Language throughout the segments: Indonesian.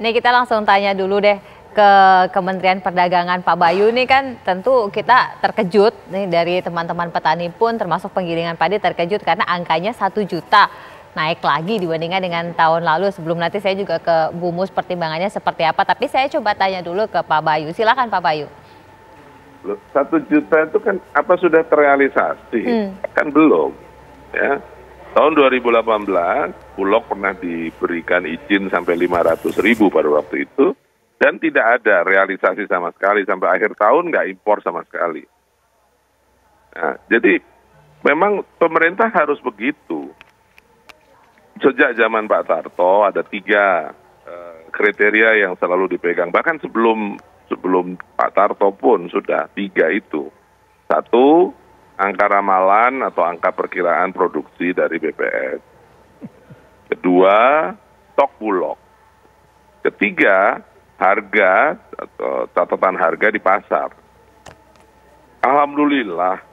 Ini kita langsung tanya dulu deh ke Kementerian Perdagangan Pak Bayu. Nih kan tentu kita terkejut nih dari teman-teman petani pun termasuk penggilingan padi terkejut karena angkanya 1 juta. Naik lagi dibandingkan dengan tahun lalu. Sebelum nanti saya juga ke Bu Mus pertimbangannya seperti apa. Tapi saya coba tanya dulu ke Pak Bayu. Silakan Pak Bayu. 1 juta itu kan apa sudah terrealisasi? Kan belum. Ya. Tahun 2018, Bulog pernah diberikan izin sampai 500.000 pada waktu itu. Dan tidak ada realisasi sama sekali. Sampai akhir tahun nggak impor sama sekali. Nah, jadi memang pemerintah harus begitu. Sejak zaman Pak Tarto ada 3 kriteria yang selalu dipegang. Bahkan sebelum Pak Tarto pun sudah 3 itu. 1, angka ramalan atau angka perkiraan produksi dari BPS. 2, stok Bulog. 3, harga atau catatan harga di pasar. Alhamdulillah,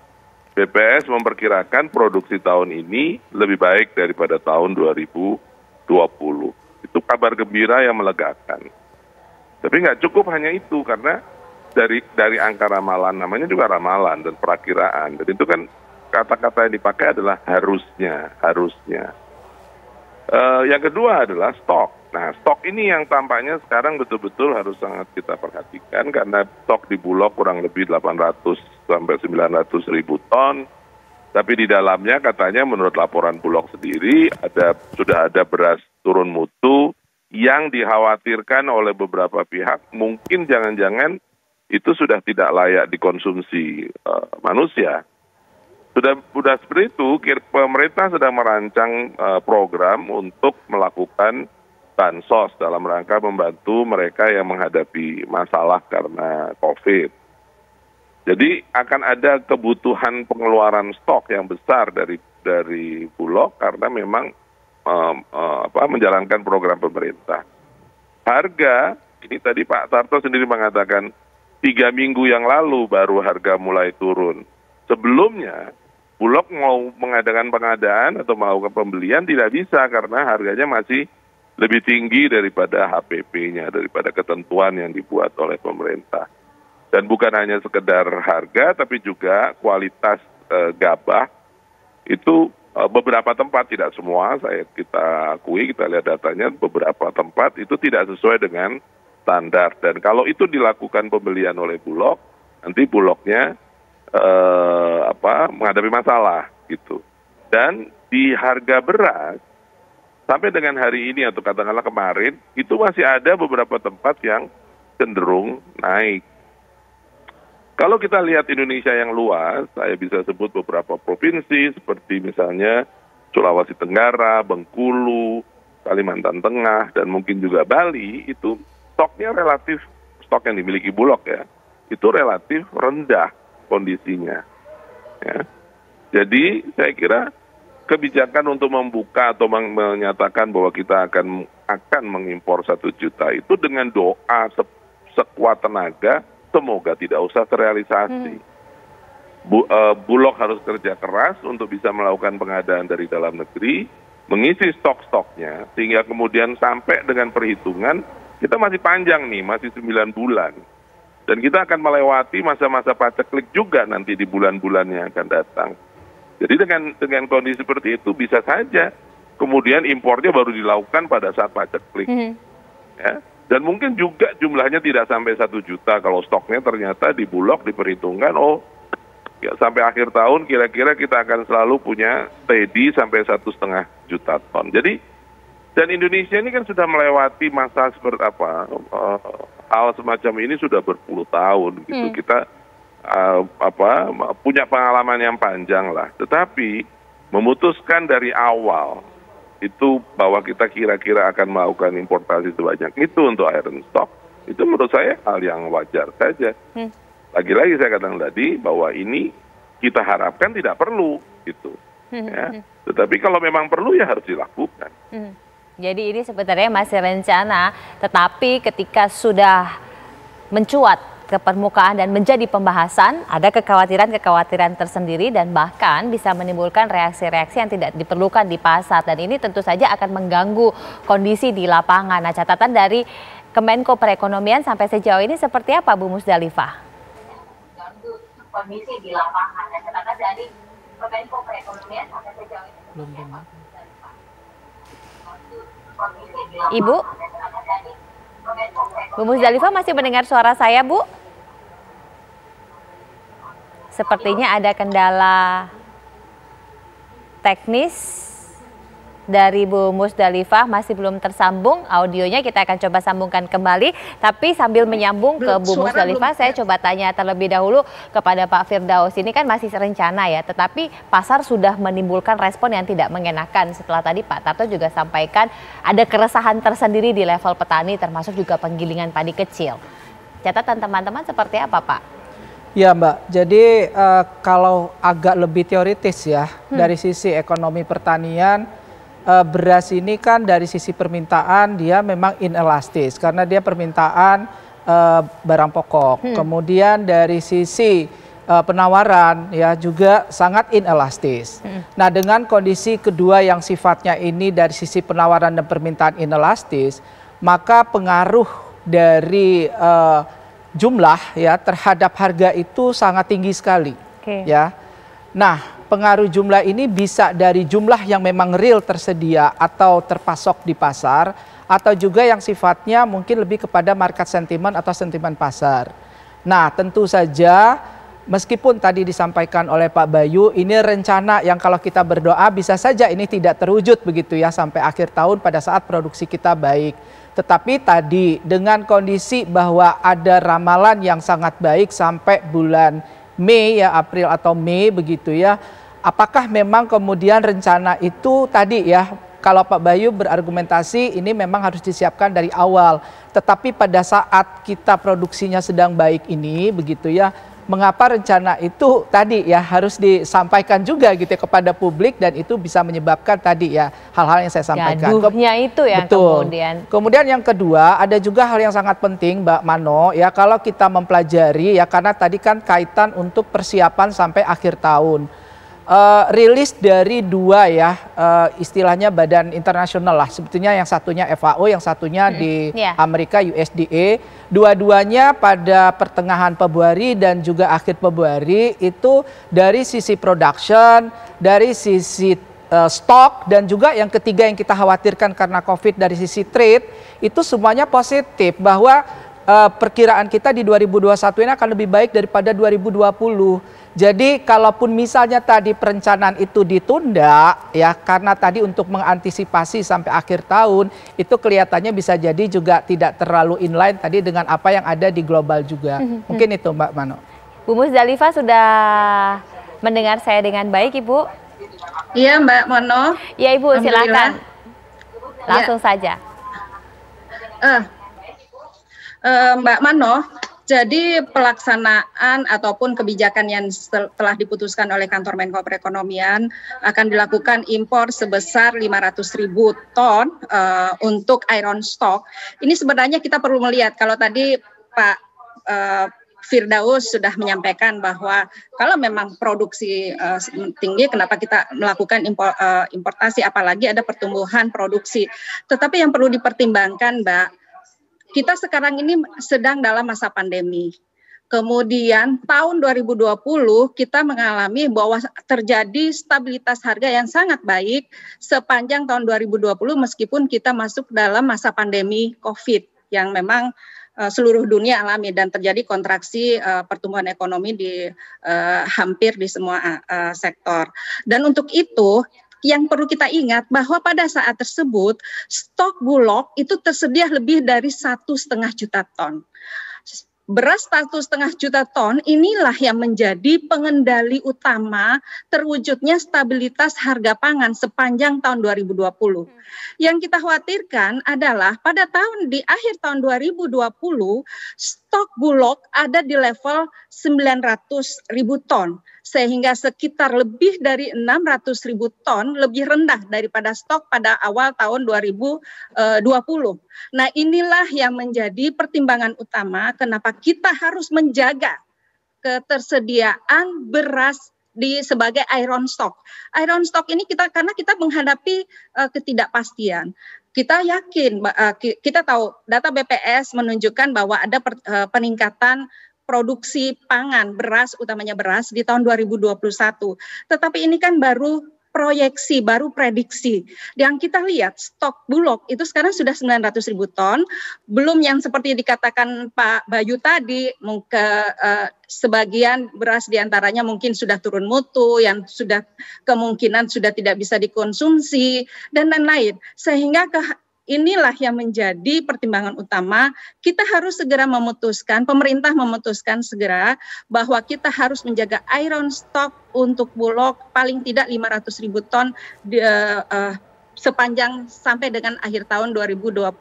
BPS memperkirakan produksi tahun ini lebih baik daripada tahun 2020. Itu kabar gembira yang melegakan. Tapi nggak cukup hanya itu, karena dari angka ramalan, namanya juga ramalan dan perakiraan. Dan itu kan kata-kata yang dipakai adalah harusnya. Yang kedua adalah stok. Nah, stok ini yang tampaknya sekarang betul-betul harus sangat kita perhatikan, karena stok di Bulog kurang lebih 800 sampai 900 ribu ton. Tapi di dalamnya katanya menurut laporan Bulog sendiri sudah ada beras turun mutu yang dikhawatirkan oleh beberapa pihak, mungkin jangan-jangan itu sudah tidak layak dikonsumsi manusia. Sudah seperti itu, pemerintah sedang merancang program untuk melakukan bansos dalam rangka membantu mereka yang menghadapi masalah karena COVID. Jadi akan ada kebutuhan pengeluaran stok yang besar dari Bulog karena memang menjalankan program pemerintah. Harga, ini tadi Pak Tarto sendiri mengatakan 3 minggu yang lalu baru harga mulai turun. Sebelumnya, Bulog mau mengadakan pengadaan atau melakukan pembelian tidak bisa karena harganya masih lebih tinggi daripada HPP-nya, daripada ketentuan yang dibuat oleh pemerintah. Dan bukan hanya sekedar harga, tapi juga kualitas gabah itu beberapa tempat, tidak semua, kita akui, kita lihat datanya, beberapa tempat itu tidak sesuai dengan standar. Dan kalau itu dilakukan pembelian oleh Bulog, nanti Bulognya menghadapi masalah gitu. Dan di harga beras sampai dengan hari ini atau katakanlah kemarin itu masih ada beberapa tempat yang cenderung naik. Kalau kita lihat Indonesia yang luas, saya bisa sebut beberapa provinsi seperti misalnya Sulawesi Tenggara, Bengkulu, Kalimantan Tengah, dan mungkin juga Bali, itu stoknya relatif, stok yang dimiliki Bulog ya, itu relatif rendah kondisinya. Ya. Jadi saya kira kebijakan untuk membuka atau menyatakan bahwa kita akan mengimpor 1 juta itu dengan doa sekuat tenaga, semoga tidak usah terrealisasi. Bulog harus kerja keras untuk bisa melakukan pengadaan dari dalam negeri, mengisi stok-stoknya, sehingga kemudian sampai dengan perhitungan, kita masih panjang nih, masih 9 bulan. Dan kita akan melewati masa-masa paceklik juga nanti di bulan-bulan yang akan datang. Jadi dengan kondisi seperti itu bisa saja kemudian impornya baru dilakukan pada saat paceklik. Ya. Dan mungkin juga jumlahnya tidak sampai 1 juta kalau stoknya ternyata di Bulog diperhitungkan, ya sampai akhir tahun kira-kira kita akan selalu punya steady sampai 1,5 juta ton. Jadi, dan Indonesia ini kan sudah melewati masa seperti hal semacam ini sudah berpuluh tahun gitu. Kita punya pengalaman yang panjang lah. Tetapi memutuskan dari awal itu bahwa kita kira-kira akan melakukan importasi sebanyak itu untuk iron stock, itu menurut saya hal yang wajar saja. Lagi-lagi saya katakan tadi bahwa ini kita harapkan tidak perlu gitu. Ya. Tetapi kalau memang perlu ya harus dilakukan. Jadi ini sebenarnya masih rencana, tetapi ketika sudah mencuat ke permukaan dan menjadi pembahasan, ada kekhawatiran-kekhawatiran tersendiri dan bahkan bisa menimbulkan reaksi-reaksi yang tidak diperlukan di pasar. Dan ini tentu saja akan mengganggu kondisi di lapangan. Nah, catatan dari Kemenko Perekonomian sampai sejauh ini seperti apa, Bu Musdalifah? Kondisi di lapangan. Nah, catatan dari Kemenko Perekonomian sampai sejauh ini. Ibu? Bu Musdalifah masih mendengar suara saya, Bu? Sepertinya ada kendala teknis dari Bu Musdalifah, masih belum tersambung audionya. Kita akan coba sambungkan kembali. Tapi sambil menyambung ke Bu Musdalifah, saya coba tanya terlebih dahulu kepada Pak Firdaus. Ini kan masih rencana ya, tetapi pasar sudah menimbulkan respon yang tidak mengenakan. Setelah tadi Pak Tarto juga sampaikan ada keresahan tersendiri di level petani, termasuk juga penggilingan padi kecil. Catatan teman-teman seperti apa, Pak? Ya Mbak, jadi kalau agak lebih teoritis ya, dari sisi ekonomi pertanian, beras ini kan dari sisi permintaan dia memang inelastis karena dia permintaan barang pokok. Kemudian dari sisi penawaran ya juga sangat inelastis. Nah, dengan kondisi kedua yang sifatnya ini dari sisi penawaran dan permintaan inelastis, maka pengaruh dari jumlah ya terhadap harga itu sangat tinggi sekali. Ya. Nah, pengaruh jumlah ini bisa dari jumlah yang memang real tersedia atau terpasok di pasar, atau juga yang sifatnya mungkin lebih kepada market sentiment atau sentimen pasar. Nah, tentu saja meskipun tadi disampaikan oleh Pak Bayu, ini rencana yang kalau kita berdoa bisa saja ini tidak terwujud begitu ya sampai akhir tahun pada saat produksi kita baik. Tetapi tadi dengan kondisi bahwa ada ramalan yang sangat baik sampai bulan Mei ya, April atau Mei begitu ya. Apakah memang kemudian rencana itu tadi ya, kalau Pak Bayu berargumentasi ini memang harus disiapkan dari awal. Tetapi pada saat kita produksinya sedang baik ini begitu ya, mengapa rencana itu tadi ya harus disampaikan juga gitu ya kepada publik, dan itu bisa menyebabkan tadi ya hal-hal yang saya sampaikan. Gaduhnya itu yang betul. Kemudian. Kemudian yang kedua ada juga hal yang sangat penting Mbak Mano ya, kalau kita mempelajari ya, karena tadi kan kaitan untuk persiapan sampai akhir tahun. Rilis dari dua ya istilahnya badan internasional lah, sebetulnya yang satunya FAO, yang satunya di Amerika USDA, dua-duanya pada pertengahan Februari dan juga akhir Februari itu dari sisi production, dari sisi stok, dan juga yang ketiga yang kita khawatirkan karena COVID dari sisi trade, itu semuanya positif bahwa perkiraan kita di 2021 ini akan lebih baik daripada 2020. Jadi kalaupun misalnya tadi perencanaan itu ditunda ya karena tadi untuk mengantisipasi sampai akhir tahun, itu kelihatannya bisa jadi juga tidak terlalu inline tadi dengan apa yang ada di global juga. Mungkin itu Mbak Mano. Bu Musdalifah sudah mendengar saya dengan baik, Ibu? Iya Mbak Mano. Ya Ibu, silakan. Langsung saja. Mbak Mano, jadi pelaksanaan ataupun kebijakan yang telah diputuskan oleh Kantor Menko Perekonomian akan dilakukan impor sebesar 500.000 ton untuk iron stock. Ini sebenarnya kita perlu melihat, kalau tadi Pak Firdaus sudah menyampaikan bahwa kalau memang produksi tinggi, kenapa kita melakukan importasi, apalagi ada pertumbuhan produksi. Tetapi yang perlu dipertimbangkan Mbak, kita sekarang ini sedang dalam masa pandemi. Kemudian tahun 2020 kita mengalami bahwa terjadi stabilitas harga yang sangat baik sepanjang tahun 2020 meskipun kita masuk dalam masa pandemi COVID yang memang seluruh dunia alami dan terjadi kontraksi pertumbuhan ekonomi di hampir di semua sektor. Dan untuk itu yang perlu kita ingat bahwa pada saat tersebut stok Bulog itu tersedia lebih dari 1,5 juta ton. Beras 1,5 juta ton inilah yang menjadi pengendali utama terwujudnya stabilitas harga pangan sepanjang tahun 2020. Yang kita khawatirkan adalah pada di akhir tahun 2020 stok Bulog ada di level 900.000 ton. sehingga sekitar lebih dari 600.000 ton lebih rendah daripada stok pada awal tahun 2020. Nah, inilah yang menjadi pertimbangan utama kenapa kita harus menjaga ketersediaan beras sebagai iron stock. Iron stock ini karena kita menghadapi ketidakpastian. Kita yakin, kita tahu data BPS menunjukkan bahwa ada peningkatan produksi pangan, beras, utamanya beras di tahun 2021. Tetapi ini kan baru proyeksi, baru prediksi. Yang kita lihat stok Bulog itu sekarang sudah 900.000 ton, belum yang seperti dikatakan Pak Bayu tadi, sebagian beras diantaranya mungkin sudah turun mutu, yang sudah kemungkinan sudah tidak bisa dikonsumsi, dan lain-lain. Sehingga inilah yang menjadi pertimbangan utama, kita harus segera memutuskan, pemerintah memutuskan segera bahwa kita harus menjaga iron stock untuk Bulog paling tidak 500.000 ton sepanjang sampai dengan akhir tahun 2021.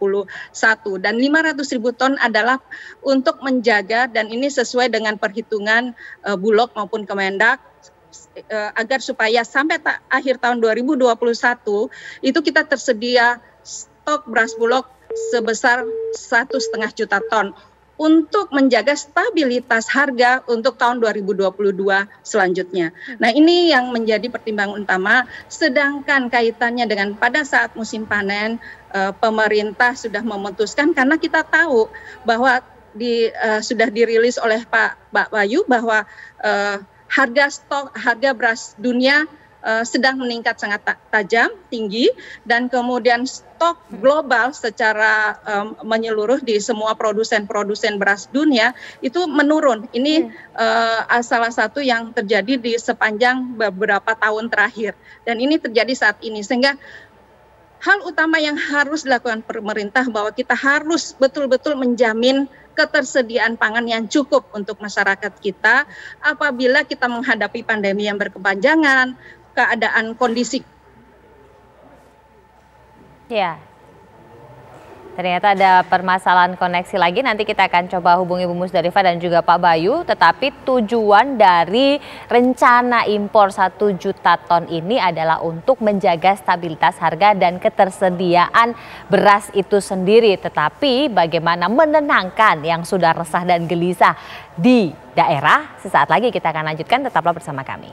Dan 500.000 ton adalah untuk menjaga, dan ini sesuai dengan perhitungan Bulog maupun Kemendak, agar supaya sampai akhir tahun 2021 itu kita tersedia stok beras Bulog sebesar 1,5 juta ton untuk menjaga stabilitas harga untuk tahun 2022 selanjutnya. Nah, ini yang menjadi pertimbangan utama. Sedangkan kaitannya dengan pada saat musim panen, pemerintah sudah memutuskan, karena kita tahu bahwa sudah dirilis oleh Pak Bayu bahwa harga beras dunia sedang meningkat sangat tajam, tinggi, dan kemudian stok global secara menyeluruh di semua produsen beras dunia itu menurun. Ini salah satu yang terjadi di sepanjang beberapa tahun terakhir, dan ini terjadi saat ini. Sehingga hal utama yang harus dilakukan pemerintah bahwa kita harus betul-betul menjamin ketersediaan pangan yang cukup untuk masyarakat kita apabila kita menghadapi pandemi yang berkepanjangan, keadaan kondisi. Ya, ternyata ada permasalahan koneksi lagi. Nanti kita akan coba hubungi Bu Musdalifah dan juga Pak Bayu. Tetapi tujuan dari rencana impor 1 juta ton ini adalah untuk menjaga stabilitas harga dan ketersediaan beras itu sendiri. Tetapi bagaimana menenangkan yang sudah resah dan gelisah di daerah? Sesaat lagi kita akan lanjutkan, tetaplah bersama kami.